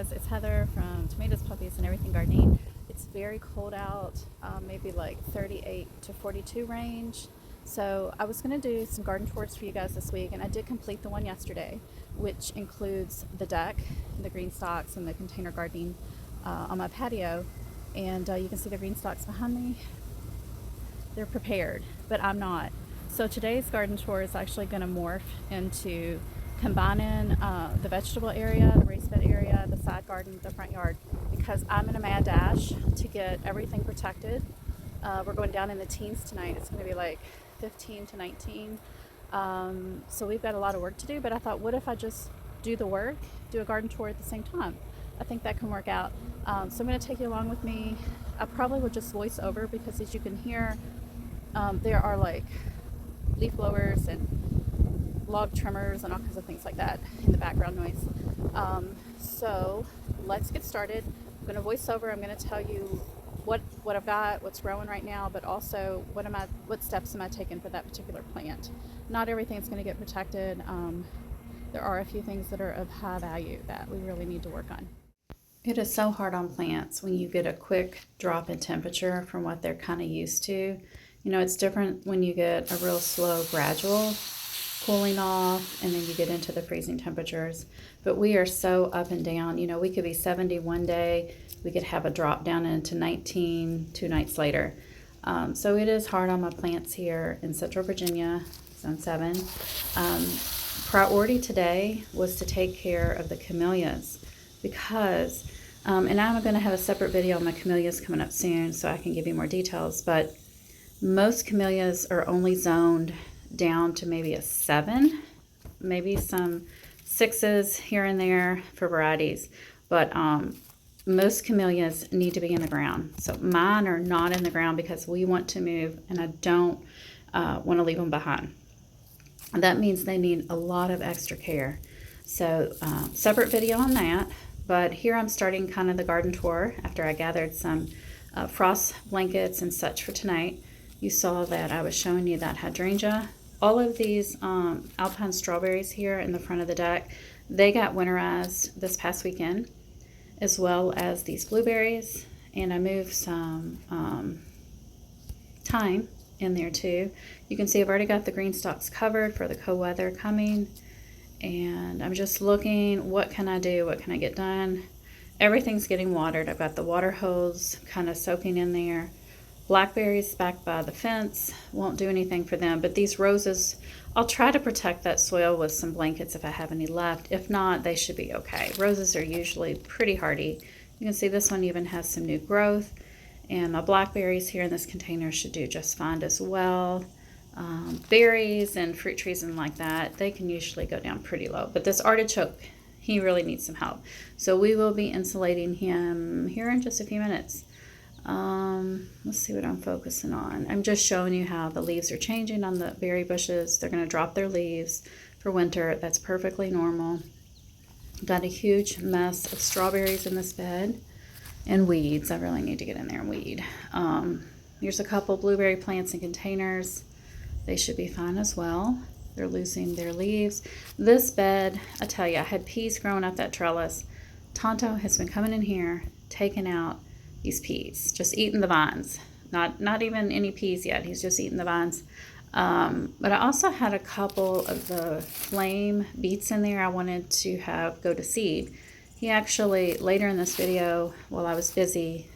guys, it's Heather from Tomatoes, Puppies, and Everything Gardening. It's very cold out, maybe like 38 to 42 range. So I was going to do some garden tours for you guys this week, and I did complete the one yesterday, which includes the deck, the green stalks, and the container gardening on my patio. And you can see the green stalks behind me. They're prepared, but I'm not. So today's garden tour is actually going to morph into combining the vegetable area, the raised bed area, the side garden, the front yard, because I'm in a mad dash to get everything protected. We're going down in the teens tonight. It's going to be like 15 to 19. So we've got a lot of work to do, but I thought, what if I just do the work, do a garden tour at the same time? I think that can work out. So I'm going to take you along with me. I probably will just voice over because, as you can hear, there are like leaf blowers and log trimmers and all kinds of things like that in the background noise. So let's get started. I'm going to voice over. I'm going to tell you what I've got, what's growing right now, but also what steps am I taking for that particular plant. Not everything's going to get protected. There are a few things that are of high value that we really need to work on. It is so hard on plants when you get a quick drop in temperature from what they're kind of used to. You know, it's different when you get a real slow, gradual cooling off, and then you get into the freezing temperatures. But we are so up and down. You know, we could be 70 one day, we could have a drop down into 19 2 nights later. So it is hard on my plants here in Central Virginia, Zone 7. Priority today was to take care of the camellias because, and I'm going to have a separate video on my camellias coming up soon so I can give you more details, but most camellias are only zoned down to maybe a 7, maybe some 6s here and there for varieties, but most camellias need to be in the ground. So mine are not in the ground because we want to move and I don't want to leave them behind. That means they need a lot of extra care. So separate video on that, but here I'm starting kind of the garden tour after I gathered some frost blankets and such for tonight. You saw that I was showing you that hydrangea. All of these alpine strawberries here in the front of the deck, they got winterized this past weekend, as well as these blueberries. And I moved some thyme in there too. You can see I've already got the green stalks covered for the cold weather coming. And I'm just looking, what can I do? What can I get done? Everything's getting watered. I've got the water hose kind of soaking in there. Blackberries back by the fence, won't do anything for them, but these roses, I'll try to protect that soil with some blankets if I have any left. If not, they should be okay. Roses are usually pretty hardy. You can see this one even has some new growth, and my blackberries here in this container should do just fine as well. Berries and fruit trees and like that, they can usually go down pretty low, but this artichoke, he really needs some help. So we will be insulating him here in just a few minutes. Let's see what I'm focusing on. I'm just showing you how the leaves are changing on the berry bushes. They're going to drop their leaves for winter. That's perfectly normal. Got a huge mess of strawberries in this bed and weeds. I really need to get in there and weed. Here's a couple blueberry plants in containers. They should be fine as well. They're losing their leaves. This bed, I tell you, I had peas growing up that trellis. Tonto has been coming in here, taking out these peas, just eating the vines. Not even any peas yet. He's just eating the vines. But I also had a couple of the flame beets in there I wanted to have go to seed. He actually, later in this video, while I was busy,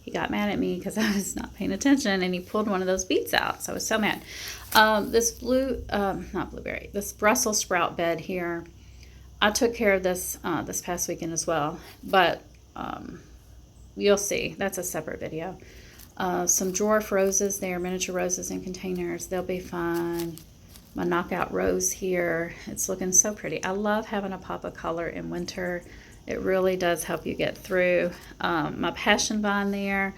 he got mad at me because I was not paying attention and he pulled one of those beets out. So I was so mad. This this Brussels sprout bed here, I took care of this this past weekend as well. But you'll see, that's a separate video. Some dwarf roses there, miniature roses in containers. They'll be fine. My knockout rose here, it's looking so pretty. I love having a pop of color in winter. It really does help you get through. My passion vine there,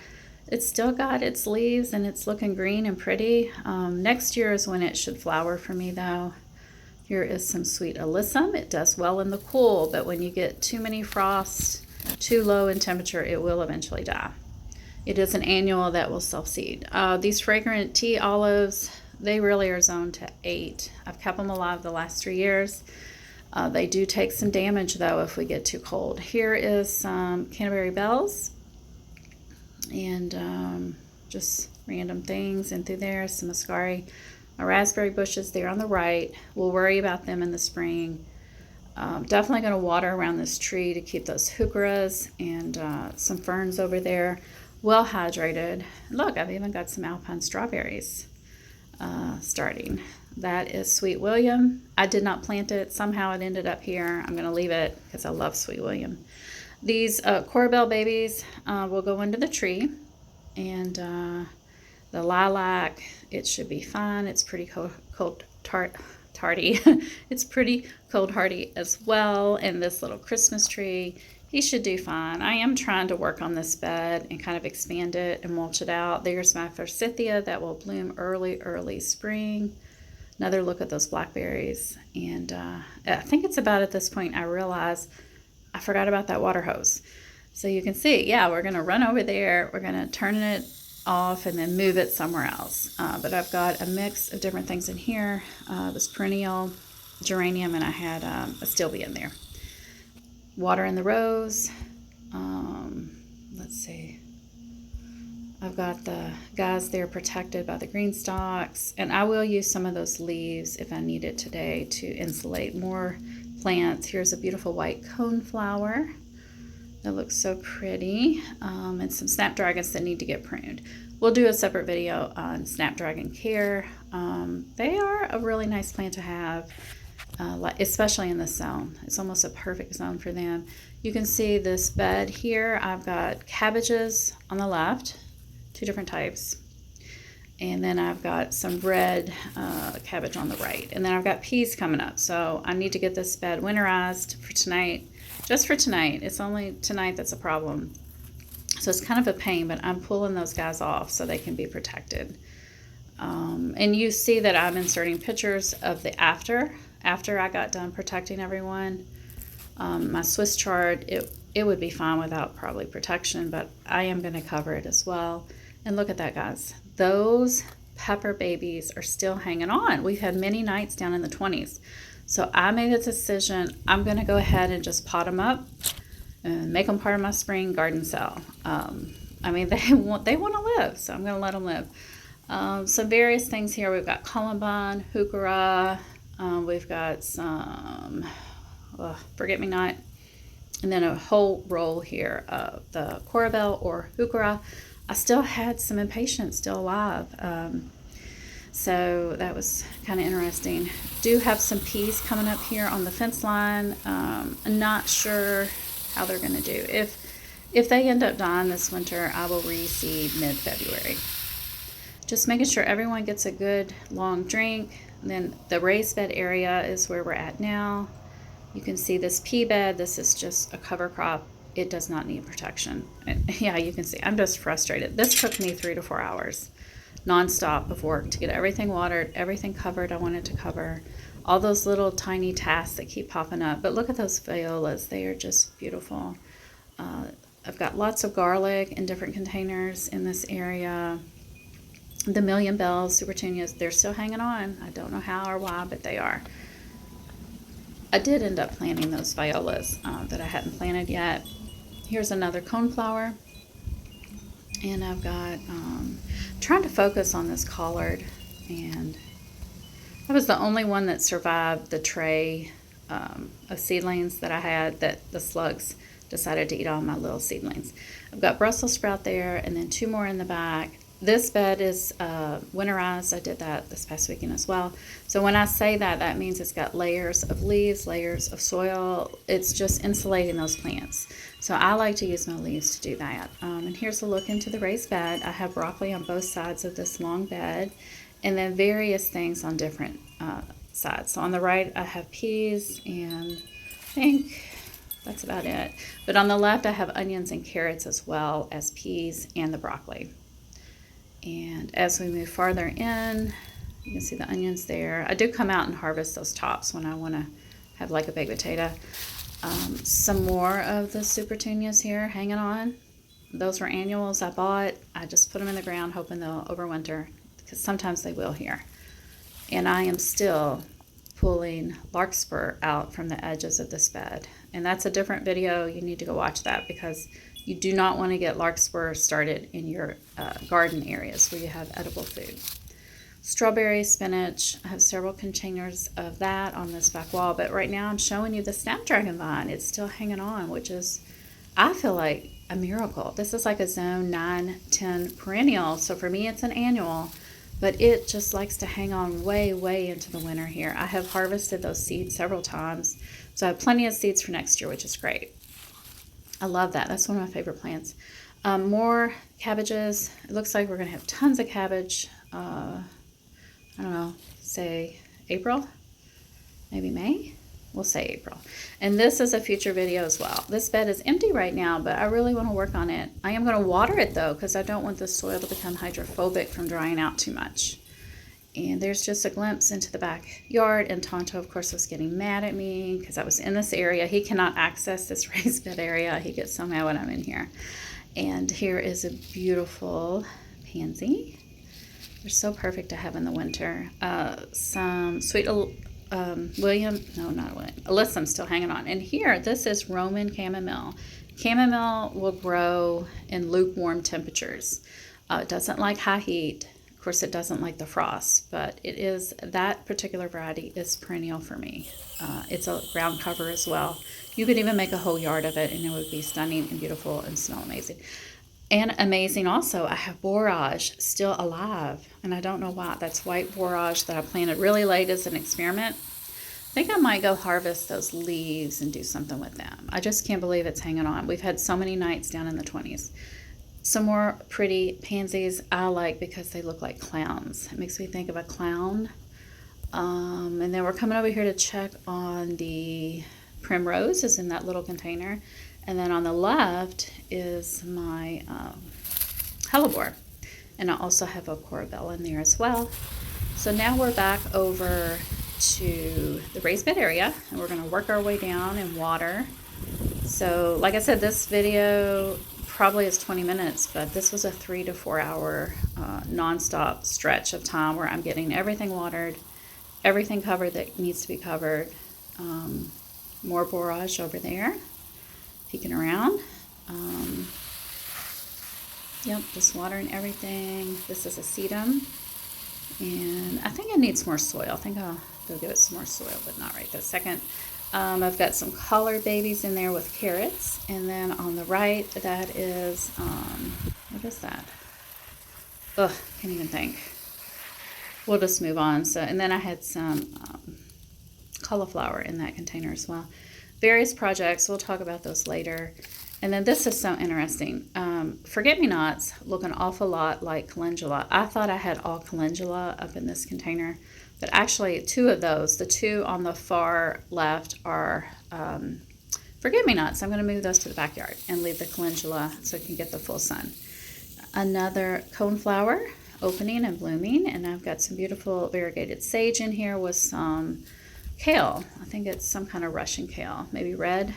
it's still got its leaves and it's looking green and pretty. Next year is when it should flower for me though. Here is some sweet alyssum. It does well in the cool, but when you get too many frosts, too low in temperature, it will eventually die. It is an annual that will self-seed. These fragrant tea olives, they really are zoned to 8. I've kept them alive the last 3 years. They do take some damage though if we get too cold. Here is some Canterbury bells and just random things, and through there some muscari. My raspberry bushes there on the right. We'll worry about them in the spring. Definitely going to water around this tree to keep those heucheras and some ferns over there well hydrated. Look, I've even got some alpine strawberries starting. That is Sweet William. I did not plant it. Somehow it ended up here. I'm going to leave it because I love Sweet William. These Corbel babies will go into the tree, and the lilac, it should be fine. It's pretty tardy. It's pretty cold hardy as well. And this little Christmas tree, he should do fine. I am trying to work on this bed and kind of expand it and mulch it out. There's my forsythia that will bloom early spring. Another look at those blackberries. And I think it's about at this point I realize I forgot about that water hose. So you can see, yeah, we're going to run over there. We're going to turn it off and then move it somewhere else. But I've got a mix of different things in here. This perennial geranium, and I had a stilbe in there. Water in the rose. Let's see. I've got the guys there protected by the green stalks, and I will use some of those leaves if I need it today to insulate more plants. Here's a beautiful white coneflower that looks so pretty, and some snapdragons that need to get pruned. We'll do a separate video on snapdragon care. They are a really nice plant to have, especially in this zone. It's almost a perfect zone for them. You can see this bed here. I've got cabbages on the left, 2 different types, and then I've got some red cabbage on the right, and then I've got peas coming up. So I need to get this bed winterized for tonight. Just for tonight. It's only tonight that's a problem. So it's kind of a pain, but I'm pulling those guys off so they can be protected. And you see that I'm inserting pictures of the after I got done protecting everyone. My Swiss chard, it would be fine without probably protection, but I am going to cover it as well. And look at that, guys. Those pepper babies are still hanging on. We've had many nights down in the 20s. So I made a decision. I'm going to go ahead and just pot them up and make them part of my spring garden cell. I mean, they want to live, so I'm going to let them live. Some various things here. We've got columbine, heuchera. We've got some forget-me-not, and then a whole roll here of the corbel or heuchera. I still had some impatiens still alive. So that was kind of interesting. Do have some peas coming up here on the fence line. I'm not sure how they're going to do. If they end up dying this winter, I will reseed mid-February. Just making sure everyone gets a good long drink. And then the raised bed area is where we're at now. You can see this pea bed. This is just a cover crop. It does not need protection. And yeah, you can see I'm just frustrated. This took me 3 to 4 hours nonstop of work to get everything watered, everything covered I wanted to cover, all those little tiny tasks that keep popping up. But look at those violas. They are just beautiful. I've got lots of garlic in different containers in this area. The Million Bells, Supertunias, they're still hanging on. I don't know how or why, but they are. I did end up planting those violas that I hadn't planted yet. Here's another coneflower. And I've got, trying to focus on this collard, and I was the only one that survived the tray of seedlings that I had that the slugs decided to eat all my little seedlings. I've got Brussels sprout there, and then 2 more in the back. This bed is winterized. I did that this past weekend as well. So when I say that, that means it's got layers of leaves, layers of soil. It's just insulating those plants. So I like to use my leaves to do that. And here's a look into the raised bed. I have broccoli on both sides of this long bed, and then various things on different sides. So on the right, I have peas, and I think that's about it. But on the left, I have onions and carrots as well as peas and the broccoli. And as we move farther in, you can see the onions there. I do come out and harvest those tops when I want to have like a baked potato. Some more of the Supertunias here hanging on. Those were annuals I bought. I just put them in the ground hoping they'll overwinter, because sometimes they will here. And I am still pulling larkspur out from the edges of this bed. And that's a different video. You need to go watch that because you do not want to get larkspur started in your garden areas where you have edible food. Strawberry, spinach, I have several containers of that on this back wall, but right now I'm showing you the snapdragon vine. It's still hanging on, which is, I feel like, a miracle. This is like a zone 9, 10 perennial, so for me it's an annual, but it just likes to hang on way, way into the winter here. I have harvested those seeds several times, so I have plenty of seeds for next year, which is great. I love that. That's one of my favorite plants. More cabbages. It looks like we're going to have tons of cabbage. I don't know, say April, maybe May. We'll say April. And this is a future video as well. This bed is empty right now, but I really want to work on it. I am going to water it though, because I don't want the soil to become hydrophobic from drying out too much. And there's just a glimpse into the backyard. And Tonto, of course, was getting mad at me because I was in this area. He cannot access this raised bed area. He gets so mad when I'm in here. And here is a beautiful pansy. They're so perfect to have in the winter. Some sweet Alyssum still hanging on. And here, this is Roman chamomile. Chamomile will grow in lukewarm temperatures. It doesn't like high heat. Of course, it doesn't like the frost, but it is, that particular variety is perennial for me. It's a ground cover as well. You could even make a whole yard of it and it would be stunning and beautiful and smell amazing. And amazing also, I have borage still alive, and I don't know why. That's white borage that I planted really late as an experiment. I think I might go harvest those leaves and do something with them. I just can't believe it's hanging on. We've had so many nights down in the 20s. Some more pretty pansies I like because they look like clowns. It makes me think of a clown. And then we're coming over here to check on the primrose is in that little container. And then on the left is my hellebore. And I also have a corbel in there as well. So now we're back over to the raised bed area. And we're going to work our way down and water. So like I said, this video probably is 20 minutes. But this was a 3 to 4 hour nonstop stretch of time where I'm getting everything watered. Everything covered that needs to be covered. More borage over there. Peeking around. Yep, just watering everything. This is a sedum, and I think it needs more soil. I think I'll go give it some more soil, but not right this second. I've got some collard babies in there with carrots, and then on the right, that is, what is that? Ugh, can't even think. We'll just move on. So, and then I had some cauliflower in that container as well. Various projects, we'll talk about those later. And then this is so interesting. Forget-me-nots look an awful lot like calendula. I thought I had all calendula up in this container, but actually two of those, the two on the far left are forget-me-nots. I'm going to move those to the backyard and leave the calendula so it can get the full sun. Another coneflower opening and blooming, and I've got some beautiful variegated sage in here with some kale. I think it's some kind of Russian kale, maybe red.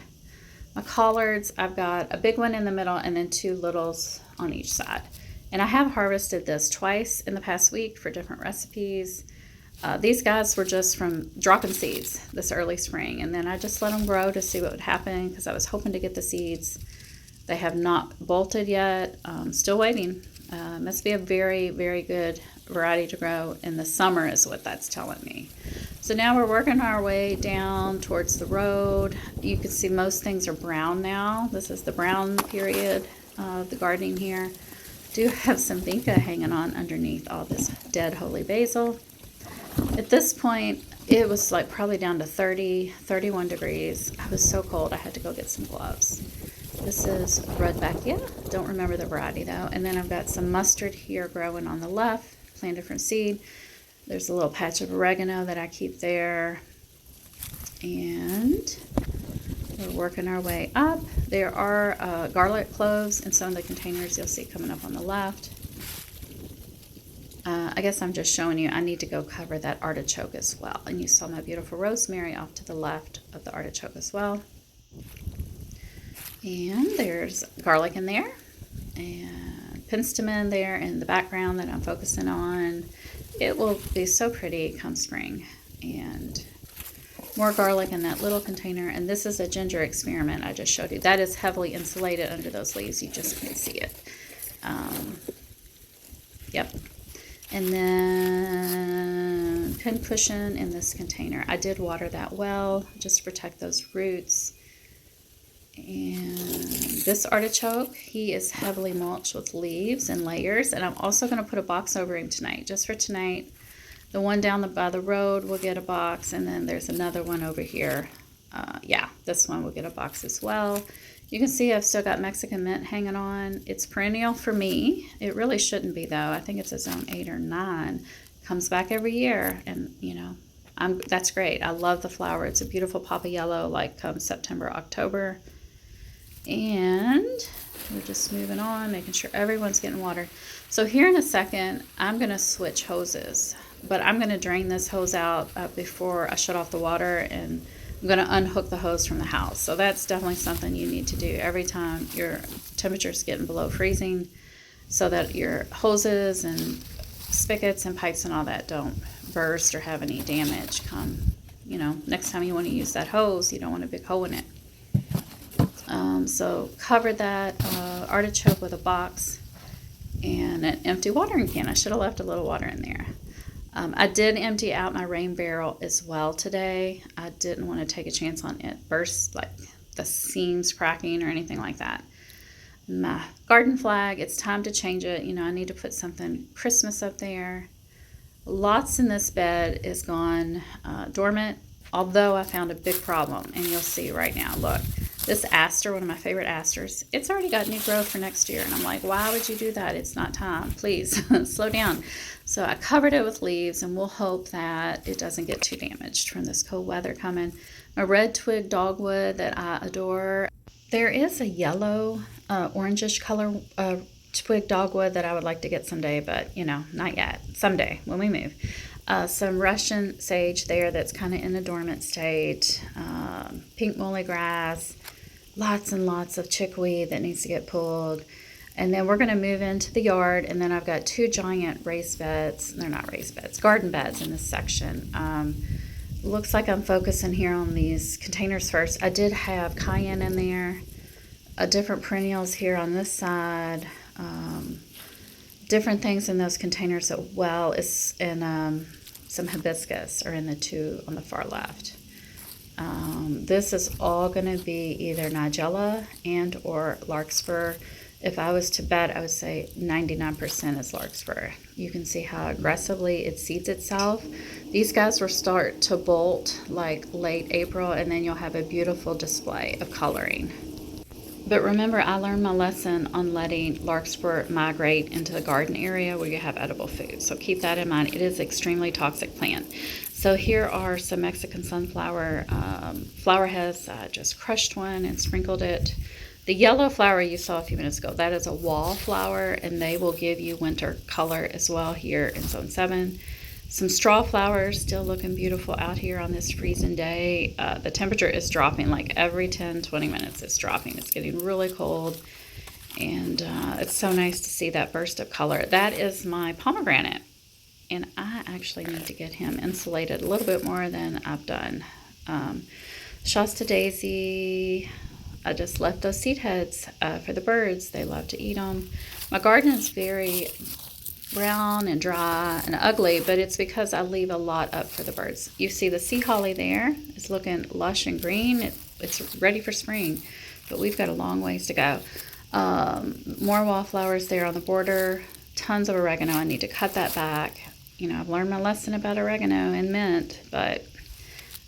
My collards, I've got a big one in the middle and then two littles on each side. And I have harvested this twice in the past week for different recipes. These guys were just from dropping seeds this early spring, and then I just let them grow to see what would happen because I was hoping to get the seeds. They have not bolted yet. Still waiting. Must be a very, very good variety to grow in the summer is what that's telling me. So now we're working our way down towards the road. You can see most things are brown now. This is the brown period of the gardening here. Do have some vinca hanging on underneath all this dead holy basil. At this point, it was like probably down to 30, 31 degrees. I was so cold I had to go get some gloves. This is Rudbeckia. Don't remember the variety though. And then I've got some mustard here growing on the left, planted from seed. There's a little patch of oregano that I keep there. And we're working our way up. There are garlic cloves in some of the containers you'll see coming up on the left. I guess I'm just showing you I need to go cover that artichoke as well. And you saw my beautiful rosemary off to the left of the artichoke as well. And there's garlic in there. And penstemon there in the background that I'm focusing on. It will be so pretty come spring. And More garlic in that little container. And this is a ginger experiment I just showed you. That is heavily insulated under those leaves. You just can't see it. Yep. And then pincushion in this container. I did water that well just to protect those roots. And this artichoke, he is heavily mulched with leaves and layers. And I'm also going to put a box over him tonight, just for tonight. The one down by the road will get a box, and then there's another one over here. Yeah, this one will get a box as well. You can see I've still got Mexican mint hanging on. It's perennial for me. It really shouldn't be, though. I think it's a zone 8 or 9. Comes back every year, and, you know, that's great. I love the flower. It's a beautiful papa yellow, like come September, October. And we're just moving on, making sure everyone's getting water. So here in a second, I'm going to switch hoses. But I'm going to drain this hose out before I shut off the water, and I'm going to unhook the hose from the house. So that's definitely something you need to do every time your temperature is getting below freezing, so that your hoses and spigots and pipes and all that don't burst or have any damage. You know, next time you want to use that hose, you don't want a big hole in it. So covered that artichoke with a box and an empty watering can. I should have left a little water in there. I did empty out my rain barrel as well today. I didn't want to take a chance on it burst, like the seams cracking or anything like that. My garden flag, it's time to change it. You know, I need to put something Christmas up there. Lots in this bed is gone dormant, although I found a big problem, and you'll see right now. Look, this aster, one of my favorite asters, it's already got new growth for next year. And I'm like, why would you do that? It's not time. Please slow down. So I covered it with leaves, and we'll hope that it doesn't get too damaged from this cold weather coming. My red twig dogwood that I adore. There is a yellow, orangish color twig dogwood that I would like to get someday, but, you know, not yet. Someday when we move. Some Russian sage there that's kind of in a dormant state. Pink muley grass. Lots and lots of chickweed that needs to get pulled. And then we're going to move into the yard, and then I've got 2 giant raised beds. They're not raised beds, garden beds in this section. Looks like I'm focusing here on these containers first. I did have cayenne in there, different perennials here on this side, different things in those containers as well. And some hibiscus are in the 2 on the far left. This is all going to be either Nigella and or larkspur. If I was to bet, I would say 99% is larkspur. You can see how aggressively it seeds itself. These guys will start to bolt like late April, and then you'll have a beautiful display of coloring. But remember, I learned my lesson on letting larkspur migrate into the garden area where you have edible food. So keep that in mind. It is an extremely toxic plant. So here are some Mexican sunflower flower heads. I just crushed one and sprinkled it. The yellow flower you saw a few minutes ago, that is a wallflower, and they will give you winter color as well here in Zone 7. Some straw flowers still looking beautiful out here on this freezing day. The temperature is dropping like every 10-20 minutes. It's dropping. It's getting really cold, and it's so nice to see that burst of color. That is my pomegranate, and I actually need to get him insulated a little bit more than I've done. Shasta daisy, I just left those seed heads for the birds. They love to eat them. My garden is very brown and dry and ugly, but it's because I leave a lot up for the birds. You see the sea holly there is looking lush and green. It's ready for spring, but we've got a long ways to go. More wallflowers there on the border. Tons of oregano. I need to cut that back. You know, I've learned my lesson about oregano and mint, but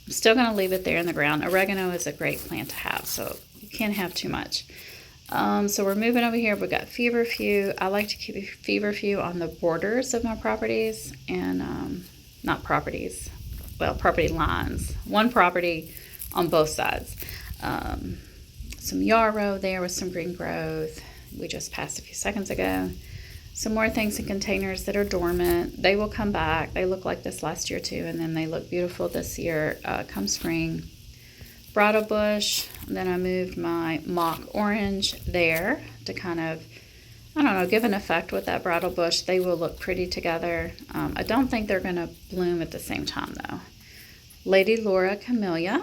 I'm still going to leave it there in the ground. Oregano is a great plant to have, so you can't have too much. So we're moving over here. We've got feverfew. I like to keep feverfew on the borders of my properties, and not properties, well, property lines. One property on both sides. Some yarrow there with some green growth. We just passed a few seconds ago. Some more things in containers that are dormant. They will come back. They look like this last year too, and then they look beautiful this year come spring. Bridal bush. Then I moved my mock orange there to kind of, I don't know, give an effect with that bridal bush. They will look pretty together. I don't think they're going to bloom at the same time though. Lady Laura Camellia.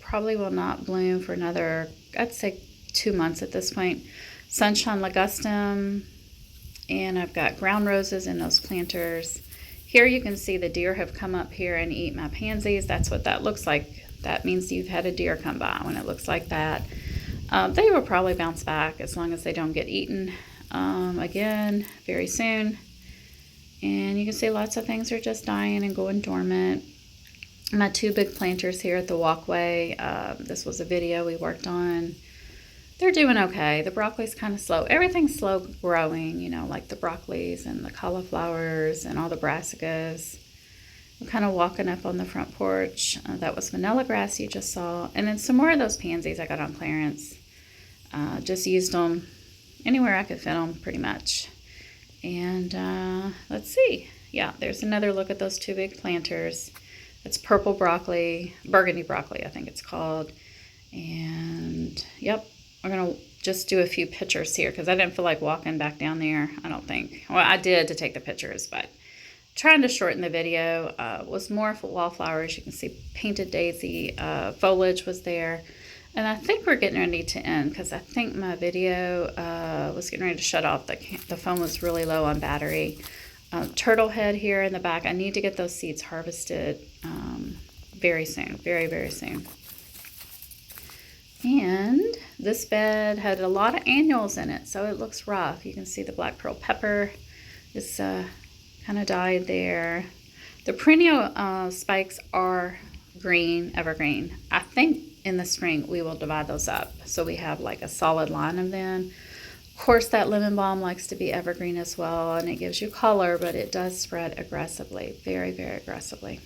Probably will not bloom for another, I'd say 2 months at this point. Sunshine Ligustum, and I've got ground roses in those planters. Here you can see the deer have come up here and eat my pansies. That's what that looks like. That means you've had a deer come by when it looks like that. They will probably bounce back as long as they don't get eaten again very soon. And you can see lots of things are just dying and going dormant. My 2 big planters here at the walkway. This was a video we worked on. They're doing okay. The broccoli's kind of slow. Everything's slow growing, you know, like the broccolis and the cauliflowers and all the brassicas. I'm kind of walking up on the front porch. That was vanilla grass you just saw. And then some more of those pansies I got on clearance. Just used them anywhere I could fit them pretty much. And let's see. Yeah, there's another look at those 2 big planters. It's purple broccoli, burgundy broccoli I think it's called. And yep, we're going to just do a few pictures here because I didn't feel like walking back down there, I don't think. Well, I did to take the pictures, but trying to shorten the video. Was more wallflowers. You can see painted daisy. Foliage was there. And I think we're getting ready to end because I think my video was getting ready to shut off. The phone was really low on battery. Turtle head here in the back. I need to get those seeds harvested very soon. Very, very soon. And this bed had a lot of annuals in it, so it looks rough. You can see the black pearl pepper is kind of died there. The perennial spikes are green, evergreen. I think in the spring we will divide those up so we have like a solid line of them. Of course, that lemon balm likes to be evergreen as well, and it gives you color, but it does spread aggressively, very, very aggressively.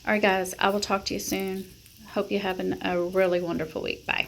All right, guys, I will talk to you soon. Hope you have a really wonderful week. Bye.